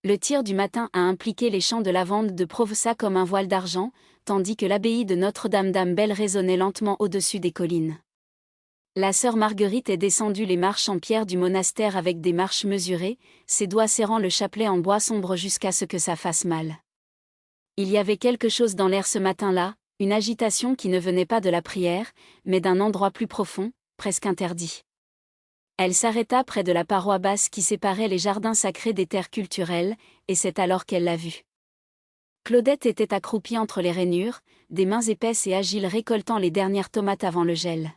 Le tir du matin a impliqué les champs de lavande de Provessa comme un voile d'argent, tandis que l'abbaye de Notre-Dame-Belle résonnait lentement au-dessus des collines. La sœur Marguerite est descendue les marches en pierre du monastère avec des marches mesurées, ses doigts serrant le chapelet en bois sombre jusqu'à ce que ça fasse mal. Il y avait quelque chose dans l'air ce matin-là, une agitation qui ne venait pas de la prière, mais d'un endroit plus profond, presque interdit. Elle s'arrêta près de la paroi basse qui séparait les jardins sacrés des terres culturelles, et c'est alors qu'elle l'a vue. Claudette était accroupie entre les rainures, des mains épaisses et agiles récoltant les dernières tomates avant le gel.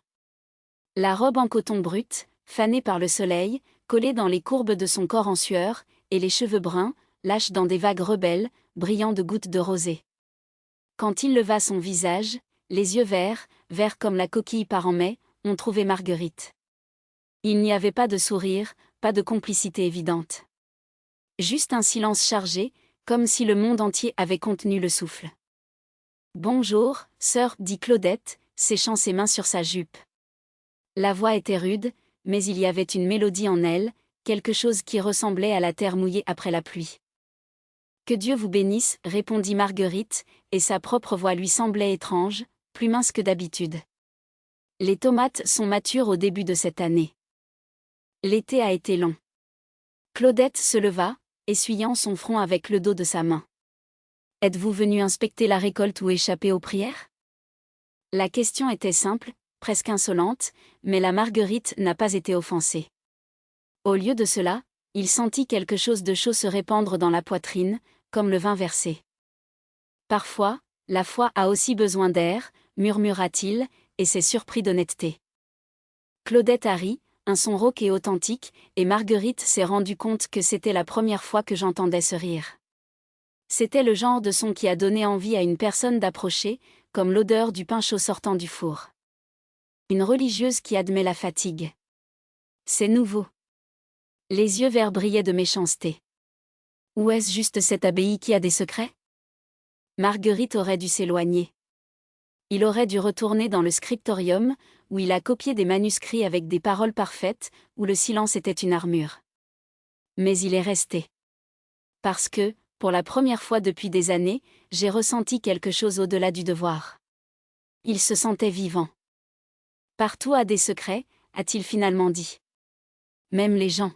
La robe en coton brut, fanée par le soleil, collée dans les courbes de son corps en sueur, et les cheveux bruns, lâches dans des vagues rebelles, brillant de gouttes de rosée. Quand il leva son visage, les yeux verts comme la coquille par en mai, ont trouvé Marguerite. Il n'y avait pas de sourire, pas de complicité évidente. Juste un silence chargé, comme si le monde entier avait contenu le souffle. « Bonjour, sœur, dit Claudette, séchant ses mains sur sa jupe. La voix était rude, mais il y avait une mélodie en elle, quelque chose qui ressemblait à la terre mouillée après la pluie. « Que Dieu vous bénisse, répondit Marguerite, et sa propre voix lui semblait étrange, plus mince que d'habitude. Les tomates sont matures au début de cette année. L'été a été long. Claudette se leva, essuyant son front avec le dos de sa main. Êtes-vous venu inspecter la récolte ou échapper aux prières? La question était simple, presque insolente, mais la Marguerite n'a pas été offensée. Au lieu de cela, il sentit quelque chose de chaud se répandre dans la poitrine, comme le vin versé. Parfois, la foi a aussi besoin d'air, murmura-t-il, et s'est surpris d'honnêteté. Claudette a ri, un son rauque et authentique, et Marguerite s'est rendue compte que c'était la première fois que j'entendais ce rire. C'était le genre de son qui a donné envie à une personne d'approcher, comme l'odeur du pain chaud sortant du four. Une religieuse qui admet la fatigue. C'est nouveau. Les yeux verts brillaient de méchanceté. Ou est-ce juste cette abbaye qui a des secrets? Marguerite aurait dû s'éloigner. Il aurait dû retourner dans le scriptorium, où il a copié des manuscrits avec des paroles parfaites, où le silence était une armure. Mais il est resté. Parce que, pour la première fois depuis des années, j'ai ressenti quelque chose au-delà du devoir. Il se sentait vivant. Partout a des secrets, a-t-il finalement dit. Même les gens.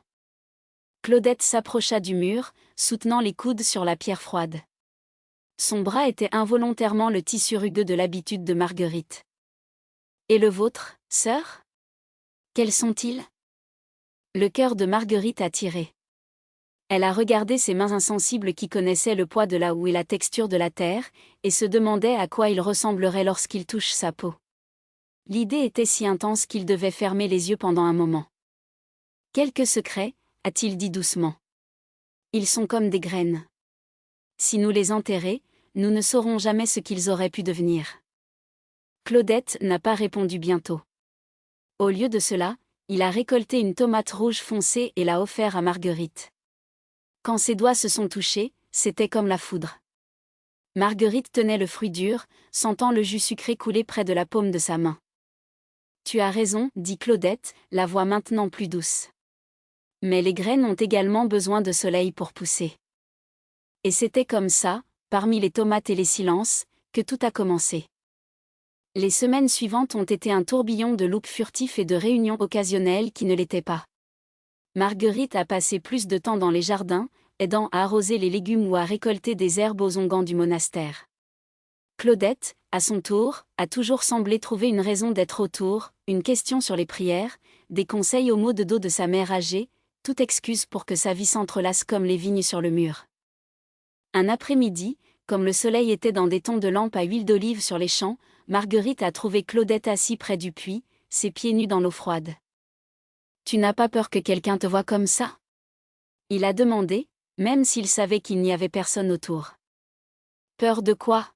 Claudette s'approcha du mur, soutenant les coudes sur la pierre froide. Son bras était involontairement le tissu rugueux de l'habitude de Marguerite. Et le vôtre, sœur? Quels sont-ils? Le cœur de Marguerite a tiré. Elle a regardé ses mains insensibles qui connaissaient le poids de la houe et la texture de la terre, et se demandait à quoi il ressemblerait lorsqu'il touche sa peau. L'idée était si intense qu'il devait fermer les yeux pendant un moment. Quelques secrets, a-t-il dit doucement. Ils sont comme des graines. Si nous les enterrons, nous ne saurons jamais ce qu'ils auraient pu devenir. Claudette n'a pas répondu bientôt. Au lieu de cela, il a récolté une tomate rouge foncée et l'a offert à Marguerite. Quand ses doigts se sont touchés, c'était comme la foudre. Marguerite tenait le fruit dur, sentant le jus sucré couler près de la paume de sa main. Tu as raison, dit Claudette, la voix maintenant plus douce. Mais les graines ont également besoin de soleil pour pousser. Et c'était comme ça, parmi les tomates et les silences, que tout a commencé. Les semaines suivantes ont été un tourbillon de loups furtifs et de réunions occasionnelles qui ne l'étaient pas. Marguerite a passé plus de temps dans les jardins, aidant à arroser les légumes ou à récolter des herbes aux onguents du monastère. Claudette, à son tour, a toujours semblé trouver une raison d'être autour, une question sur les prières, des conseils aux maux de dos de sa mère âgée, toute excuse pour que sa vie s'entrelace comme les vignes sur le mur. Un après-midi, comme le soleil était dans des tons de lampe à huile d'olive sur les champs, Marguerite a trouvé Claudette assis près du puits, ses pieds nus dans l'eau froide. « Tu n'as pas peur que quelqu'un te voie comme ça ?» Il a demandé, même s'il savait qu'il n'y avait personne autour. « Peur de quoi ?»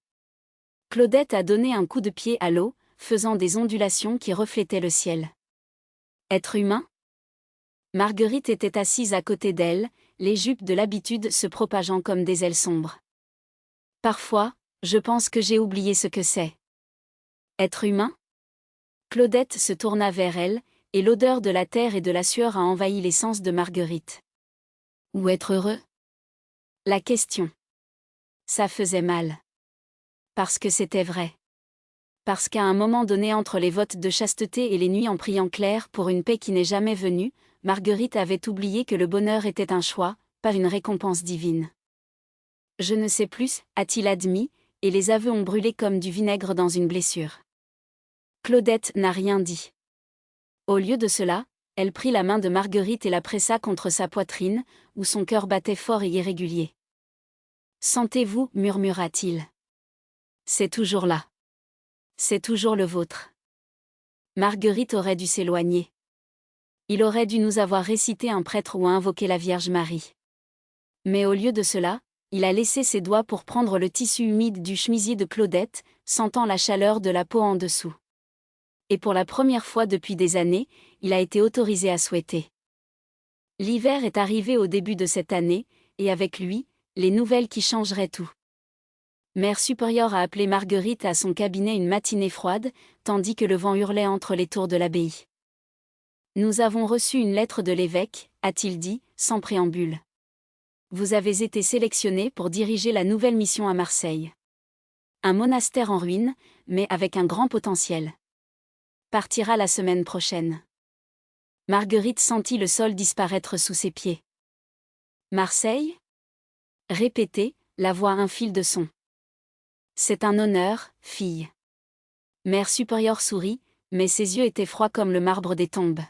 Claudette a donné un coup de pied à l'eau, faisant des ondulations qui reflétaient le ciel. « Être humain ?» Marguerite était assise à côté d'elle, les jupes de l'habitude se propageant comme des ailes sombres. « Parfois, je pense que j'ai oublié ce que c'est. » Être humain? Claudette se tourna vers elle, et l'odeur de la terre et de la sueur a envahi les sens de Marguerite. Ou être heureux? La question. Ça faisait mal. Parce que c'était vrai. Parce qu'à un moment donné entre les votes de chasteté et les nuits en priant clair pour une paix qui n'est jamais venue, Marguerite avait oublié que le bonheur était un choix, pas une récompense divine. Je ne sais plus, a-t-il admis, et les aveux ont brûlé comme du vinaigre dans une blessure. Claudette n'a rien dit. Au lieu de cela, elle prit la main de Marguerite et la pressa contre sa poitrine, où son cœur battait fort et irrégulier. « Sentez-vous, murmura-t-il. C'est toujours là. C'est toujours le vôtre. » Marguerite aurait dû s'éloigner. Il aurait dû nous avoir récité un prêtre ou invoqué la Vierge Marie. Mais au lieu de cela, il a laissé ses doigts pour prendre le tissu humide du chemisier de Claudette, sentant la chaleur de la peau en dessous. Et pour la première fois depuis des années, il a été autorisé à souhaiter. L'hiver est arrivé au début de cette année, et avec lui, les nouvelles qui changeraient tout. Mère supérieure a appelé Marguerite à son cabinet une matinée froide, tandis que le vent hurlait entre les tours de l'abbaye. « Nous avons reçu une lettre de l'évêque, a-t-il dit, sans préambule. Vous avez été sélectionné pour diriger la nouvelle mission à Marseille. Un monastère en ruine, mais avec un grand potentiel. Partira la semaine prochaine. » Marguerite sentit le sol disparaître sous ses pieds. « Marseille ?» répétait, la voix un fil de son. « C'est un honneur, fille. » Mère supérieure sourit, mais ses yeux étaient froids comme le marbre des tombes.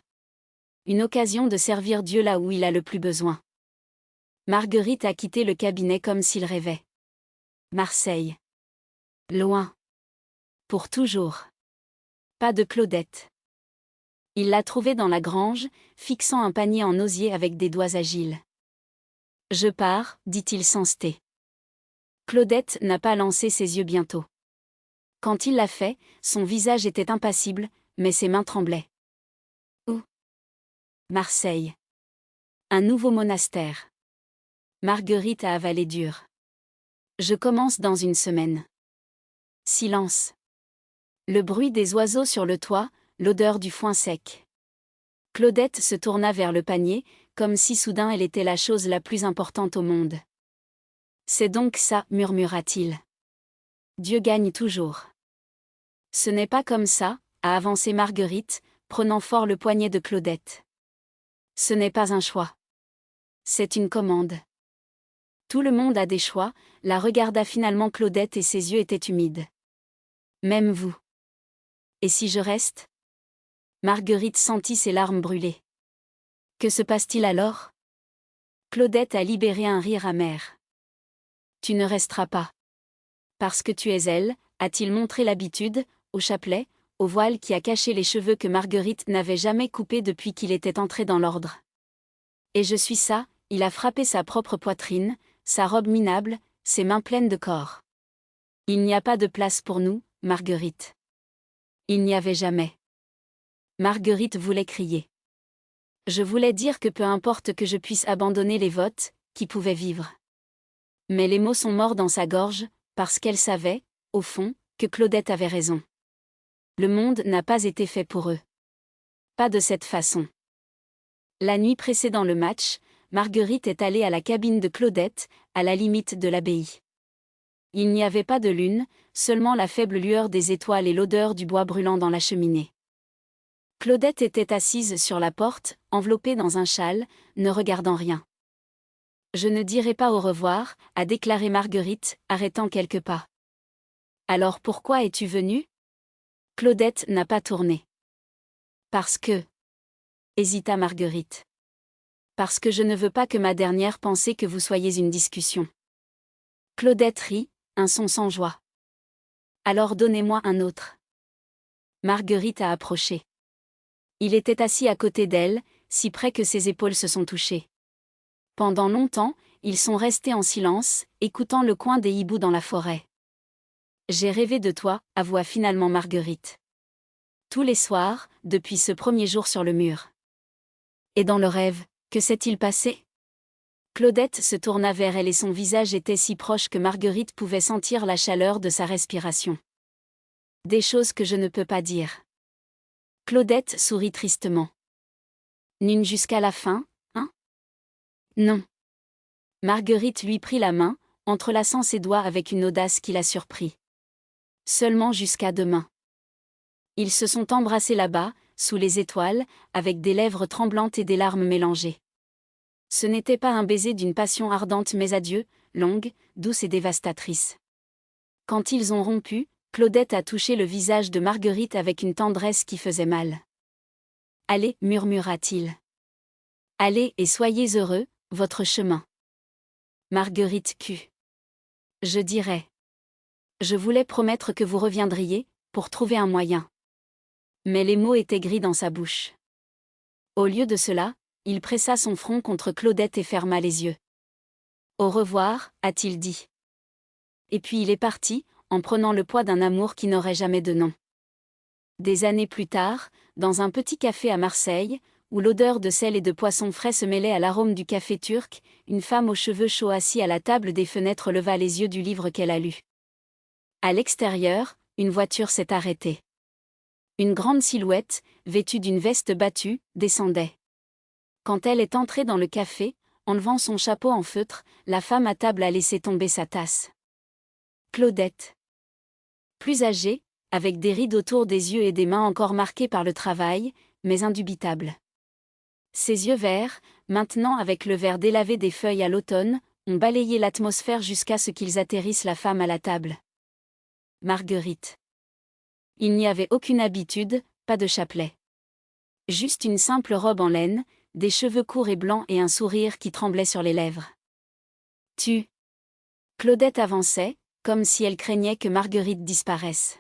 Une occasion de servir Dieu là où il a le plus besoin. Marguerite a quitté le cabinet comme s'il rêvait. Marseille. Loin. Pour toujours. Pas de Claudette. Il l'a trouvée dans la grange, fixant un panier en osier avec des doigts agiles. « Je pars, dit-il sans cester. » Claudette n'a pas lancé ses yeux bientôt. Quand il l'a fait, son visage était impassible, mais ses mains tremblaient. Où ? Marseille. Un nouveau monastère. Marguerite a avalé dur. Je commence dans une semaine. Silence. Le bruit des oiseaux sur le toit, l'odeur du foin sec. Claudette se tourna vers le panier, comme si soudain elle était la chose la plus importante au monde. C'est donc ça, murmura-t-il. Dieu gagne toujours. Ce n'est pas comme ça, a avancé Marguerite, prenant fort le poignet de Claudette. Ce n'est pas un choix. C'est une commande. Tout le monde a des choix, la regarda finalement Claudette et ses yeux étaient humides. Même vous. Et si je reste ? Marguerite sentit ses larmes brûler. Que se passe-t-il alors ? Claudette a libéré un rire amer. Tu ne resteras pas. Parce que tu es elle, a-t-il montré l'habitude, au chapelet, au voile qui a caché les cheveux que Marguerite n'avait jamais coupés depuis qu'il était entré dans l'ordre. Et je suis ça, il a frappé sa propre poitrine, sa robe minable, ses mains pleines de corps. Il n'y a pas de place pour nous, Marguerite. Il n'y avait jamais. Marguerite voulait crier. Je voulais dire que peu importe que je puisse abandonner les votes, qui pouvaient vivre. Mais les mots sont morts dans sa gorge, parce qu'elle savait, au fond, que Claudette avait raison. Le monde n'a pas été fait pour eux. Pas de cette façon. La nuit précédant le match, Marguerite est allée à la cabine de Claudette, à la limite de l'abbaye. Il n'y avait pas de lune, seulement la faible lueur des étoiles et l'odeur du bois brûlant dans la cheminée. Claudette était assise sur la porte, enveloppée dans un châle, ne regardant rien. « Je ne dirai pas au revoir », a déclaré Marguerite, arrêtant quelques pas. « Alors pourquoi es-tu venue ?» Claudette n'a pas tourné. « Parce que… » hésita Marguerite. « Parce que je ne veux pas que ma dernière pensée que vous soyez une discussion. » Claudette rit, un son sans joie. « Alors donnez-moi un autre. » Marguerite a approché. Il était assis à côté d'elle, si près que ses épaules se sont touchées. Pendant longtemps, ils sont restés en silence, écoutant le coin des hiboux dans la forêt. « J'ai rêvé de toi », avoua finalement Marguerite. Tous les soirs, depuis ce premier jour sur le mur. Et dans le rêve, que s'est-il passé ? Claudette se tourna vers elle et son visage était si proche que Marguerite pouvait sentir la chaleur de sa respiration. Des choses que je ne peux pas dire. Claudette sourit tristement. Nune jusqu'à la fin, hein ? Non. Marguerite lui prit la main, entrelaçant ses doigts avec une audace qui la surprit. Seulement jusqu'à demain. Ils se sont embrassés là-bas, sous les étoiles, avec des lèvres tremblantes et des larmes mélangées. Ce n'était pas un baiser d'une passion ardente mais adieu, longue, douce et dévastatrice. Quand ils ont rompu, Claudette a touché le visage de Marguerite avec une tendresse qui faisait mal. « Allez, murmura-t-il. Allez et soyez heureux, votre chemin. » Marguerite Q. Je dirais. Je voulais promettre que vous reviendriez, pour trouver un moyen. Mais les mots étaient gris dans sa bouche. Au lieu de cela, il pressa son front contre Claudette et ferma les yeux. Au revoir, a-t-il dit. Et puis il est parti, en prenant le poids d'un amour qui n'aurait jamais de nom. Des années plus tard, dans un petit café à Marseille, où l'odeur de sel et de poisson frais se mêlait à l'arôme du café turc, une femme aux cheveux chauds assise à la table des fenêtres leva les yeux du livre qu'elle a lu. À l'extérieur, une voiture s'est arrêtée. Une grande silhouette, vêtue d'une veste battue, descendait. Quand elle est entrée dans le café, enlevant son chapeau en feutre, la femme à table a laissé tomber sa tasse. Claudette. Plus âgée, avec des rides autour des yeux et des mains encore marquées par le travail, mais indubitables. Ses yeux verts, maintenant avec le vert délavé des feuilles à l'automne, ont balayé l'atmosphère jusqu'à ce qu'ils atterrissent la femme à la table. Marguerite. Il n'y avait aucune habitude, pas de chapelet. Juste une simple robe en laine, des cheveux courts et blancs et un sourire qui tremblait sur les lèvres. Tu. Claudette avançait, comme si elle craignait que Marguerite disparaisse.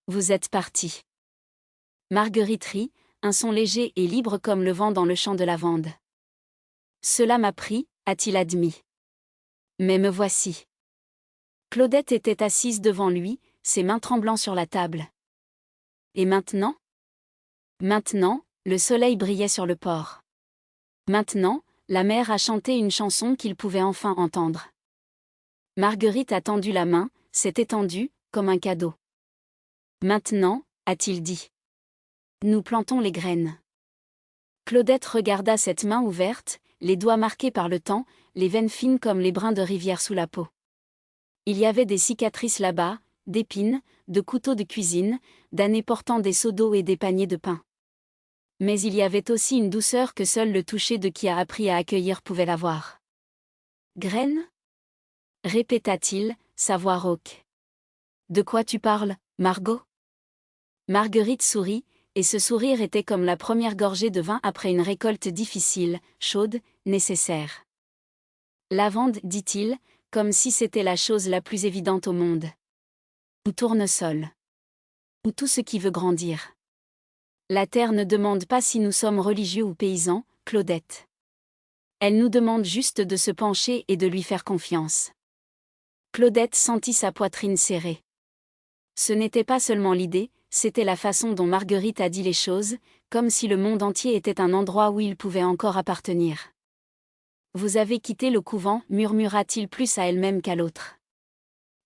Vous êtes partie. Marguerite rit, un son léger et libre comme le vent dans le champ de lavande. Cela m'a pris, a-t-il admis. Mais me voici. Claudette était assise devant lui, ses mains tremblant sur la table. Et maintenant ? Maintenant, le soleil brillait sur le port. Maintenant, la mer a chanté une chanson qu'il pouvait enfin entendre. Marguerite a tendu la main, s'est étendue, comme un cadeau. Maintenant, a-t-il dit. Nous plantons les graines. Claudette regarda cette main ouverte, les doigts marqués par le temps, les veines fines comme les brins de rivière sous la peau. Il y avait des cicatrices là-bas, d'épines, de couteaux de cuisine, d'années portant des seaux d'eau et des paniers de pain. Mais il y avait aussi une douceur que seul le toucher de qui a appris à accueillir pouvait l'avoir. Graines ? Répéta-t-il, sa voix rauque. De quoi tu parles, Margot ? Marguerite sourit, et ce sourire était comme la première gorgée de vin après une récolte difficile, chaude, nécessaire. Lavande, dit-il, comme si c'était la chose la plus évidente au monde. Ou tournesol. Ou tout ce qui veut grandir. La terre ne demande pas si nous sommes religieux ou paysans, Claudette. Elle nous demande juste de se pencher et de lui faire confiance. Claudette sentit sa poitrine serrée. Ce n'était pas seulement l'idée, c'était la façon dont Marguerite a dit les choses, comme si le monde entier était un endroit où il pouvait encore appartenir. Vous avez quitté le couvent, murmura-t-il plus à elle-même qu'à l'autre.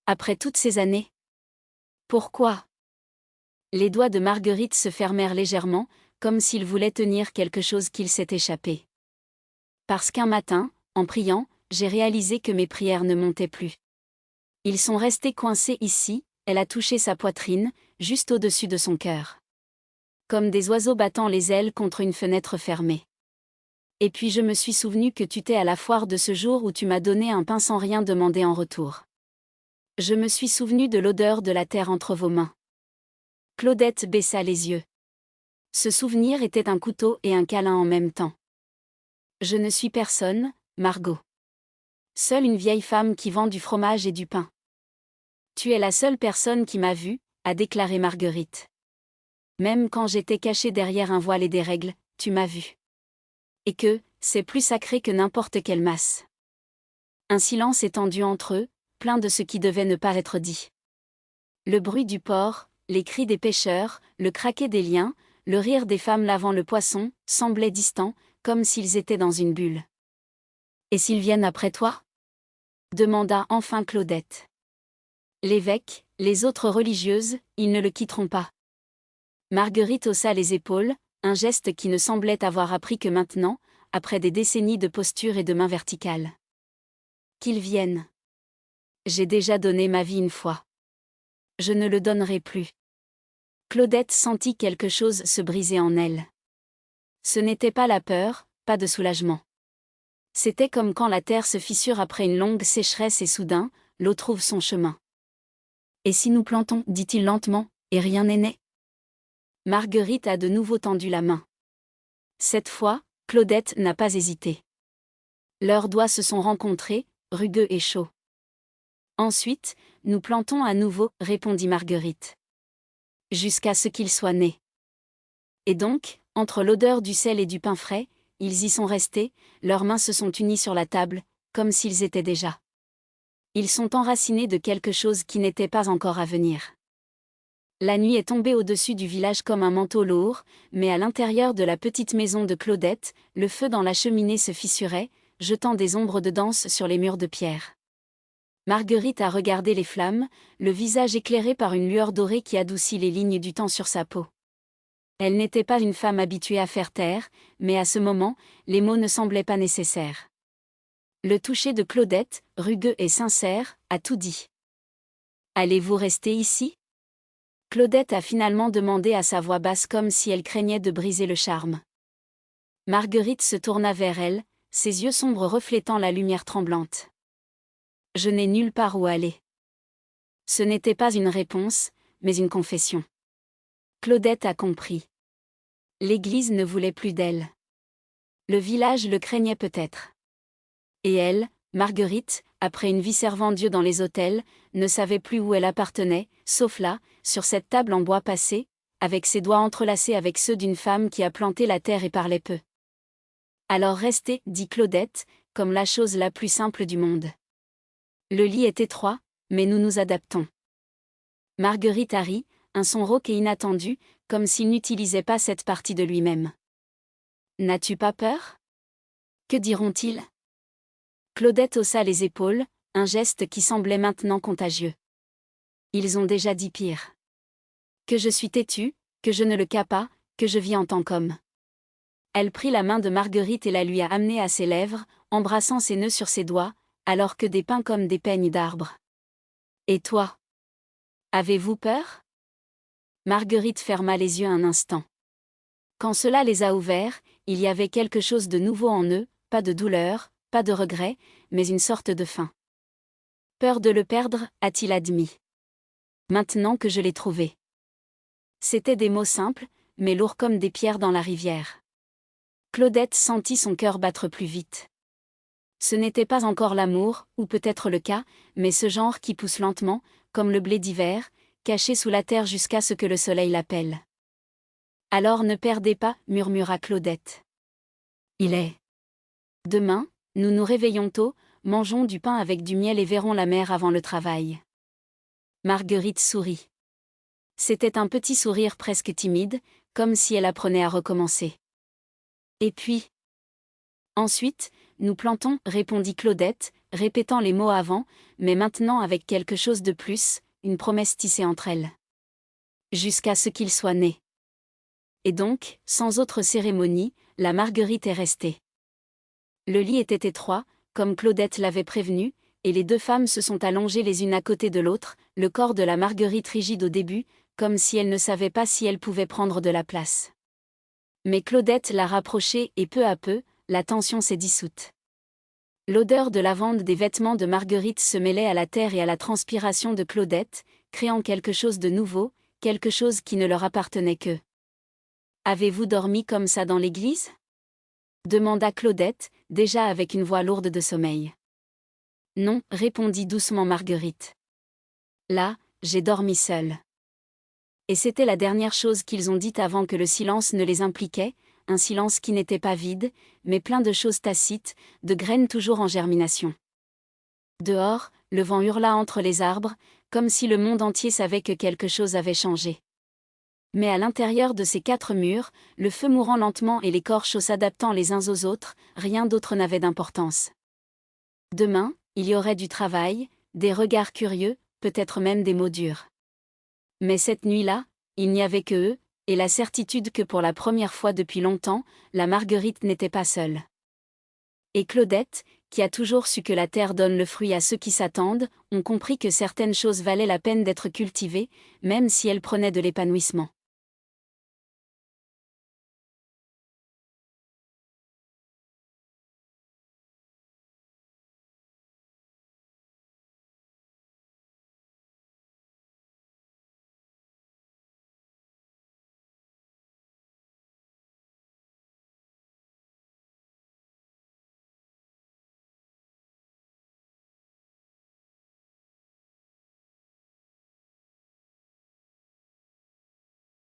Après toutes ces années ? Pourquoi ? Les doigts de Marguerite se fermèrent légèrement, comme s'il voulait tenir quelque chose qu'il s'est échappé. Parce qu'un matin, en priant, j'ai réalisé que mes prières ne montaient plus. Ils sont restés coincés ici, elle a touché sa poitrine, juste au-dessus de son cœur. Comme des oiseaux battant les ailes contre une fenêtre fermée. Et puis je me suis souvenu que tu t'es à la foire de ce jour où tu m'as donné un pain sans rien demander en retour. Je me suis souvenu de l'odeur de la terre entre vos mains. Claudette baissa les yeux. Ce souvenir était un couteau et un câlin en même temps. Je ne suis personne, Margot. Seule une vieille femme qui vend du fromage et du pain. Tu es la seule personne qui m'a vue, a déclaré Marguerite. Même quand j'étais cachée derrière un voile et des règles, tu m'as vue. Et que, c'est plus sacré que n'importe quelle masse. Un silence étendu entre eux, plein de ce qui devait ne pas être dit. Le bruit du port, les cris des pêcheurs, le craquer des liens, le rire des femmes lavant le poisson, semblaient distants, comme s'ils étaient dans une bulle. Et s'ils viennent après toi ? Demanda enfin Claudette. L'évêque, les autres religieuses, ils ne le quitteront pas. Marguerite haussa les épaules, un geste qui ne semblait avoir appris que maintenant, après des décennies de posture et de main verticale. Qu'ils viennent. J'ai déjà donné ma vie une fois. Je ne le donnerai plus. Claudette sentit quelque chose se briser en elle. Ce n'était pas la peur, pas de soulagement. C'était comme quand la terre se fissure après une longue sécheresse et soudain, l'eau trouve son chemin. « Et si nous plantons, dit-il lentement, et rien n'est né ?» Marguerite a de nouveau tendu la main. Cette fois, Claudette n'a pas hésité. Leurs doigts se sont rencontrés, rugueux et chauds. « Ensuite, nous plantons à nouveau, répondit Marguerite. Jusqu'à ce qu'il soit né. Et donc, entre l'odeur du sel et du pain frais, ils y sont restés, leurs mains se sont unies sur la table, comme s'ils étaient déjà. Ils sont enracinés de quelque chose qui n'était pas encore à venir. La nuit est tombée au-dessus du village comme un manteau lourd, mais à l'intérieur de la petite maison de Claudette, le feu dans la cheminée se fissurait, jetant des ombres de danse sur les murs de pierre. Marguerite a regardé les flammes, le visage éclairé par une lueur dorée qui adoucit les lignes du temps sur sa peau. Elle n'était pas une femme habituée à faire taire, mais à ce moment, les mots ne semblaient pas nécessaires. Le toucher de Claudette, rugueux et sincère, a tout dit. « Allez-vous rester ici ?» Claudette a finalement demandé à sa voix basse comme si elle craignait de briser le charme. Marguerite se tourna vers elle, ses yeux sombres reflétant la lumière tremblante. « Je n'ai nulle part où aller. » Ce n'était pas une réponse, mais une confession. Claudette a compris. L'Église ne voulait plus d'elle. Le village le craignait peut-être. Et elle, Marguerite, après une vie servant Dieu dans les hôtels, ne savait plus où elle appartenait, sauf là, sur cette table en bois passé, avec ses doigts entrelacés avec ceux d'une femme qui a planté la terre et parlait peu. « Alors restez, dit Claudette, comme la chose la plus simple du monde. Le lit est étroit, mais nous nous adaptons. » Marguerite a ri, un son rauque et inattendu, comme s'il n'utilisait pas cette partie de lui-même. « N'as-tu pas peur ? Que diront-ils ? » Claudette haussa les épaules, un geste qui semblait maintenant contagieux. « Ils ont déjà dit pire. Que je suis têtue, que je ne le cas pas, que je vis en tant qu'homme. » Elle prit la main de Marguerite et la lui a amenée à ses lèvres, embrassant ses nœuds sur ses doigts, alors que des pins comme des peignes d'arbre. « Et toi ? Avez-vous peur ? » Marguerite ferma les yeux un instant. Quand cela les a ouverts, il y avait quelque chose de nouveau en eux, pas de douleur, pas de regret, mais une sorte de faim. « Peur de le perdre, a-t-il admis. Maintenant que je l'ai trouvé. » C'étaient des mots simples, mais lourds comme des pierres dans la rivière. Claudette sentit son cœur battre plus vite. Ce n'était pas encore l'amour, ou peut-être le cas, mais ce genre qui pousse lentement, comme le blé d'hiver, caché sous la terre jusqu'à ce que le soleil l'appelle. « Alors ne perdez pas, murmura Claudette. Il est. Demain, nous nous réveillons tôt, mangeons du pain avec du miel et verrons la mer avant le travail. » Marguerite sourit. C'était un petit sourire presque timide, comme si elle apprenait à recommencer. « Et puis ? » « Ensuite, nous plantons, répondit Claudette, répétant les mots avant, mais maintenant avec quelque chose de plus, une promesse tissée entre elles. « Jusqu'à ce qu'il soit né. » Et donc, sans autre cérémonie, la Marguerite est restée. Le lit était étroit, comme Claudette l'avait prévenu, et les deux femmes se sont allongées les unes à côté de l'autre, le corps de la Marguerite rigide au début, comme si elle ne savait pas si elle pouvait prendre de la place. Mais Claudette l'a rapprochée et peu à peu, la tension s'est dissoute. L'odeur de lavande des vêtements de Marguerite se mêlait à la terre et à la transpiration de Claudette, créant quelque chose de nouveau, quelque chose qui ne leur appartenait qu'eux. « Avez-vous dormi comme ça dans l'église ?» demanda Claudette, déjà avec une voix lourde de sommeil. « Non, répondit doucement Marguerite. Là, j'ai dormi seule. » Et c'était la dernière chose qu'ils ont dite avant que le silence ne les impliquait, un silence qui n'était pas vide, mais plein de choses tacites, de graines toujours en germination. Dehors, le vent hurla entre les arbres, comme si le monde entier savait que quelque chose avait changé. Mais à l'intérieur de ces quatre murs, le feu mourant lentement et les corps chauds s'adaptant les uns aux autres, rien d'autre n'avait d'importance. Demain, il y aurait du travail, des regards curieux, peut-être même des mots durs. Mais cette nuit-là, il n'y avait que eux, et la certitude que pour la première fois depuis longtemps, la Marguerite n'était pas seule. Et Claudette, qui a toujours su que la terre donne le fruit à ceux qui s'attendent, ont compris que certaines choses valaient la peine d'être cultivées, même si elles prenaient de l'épanouissement.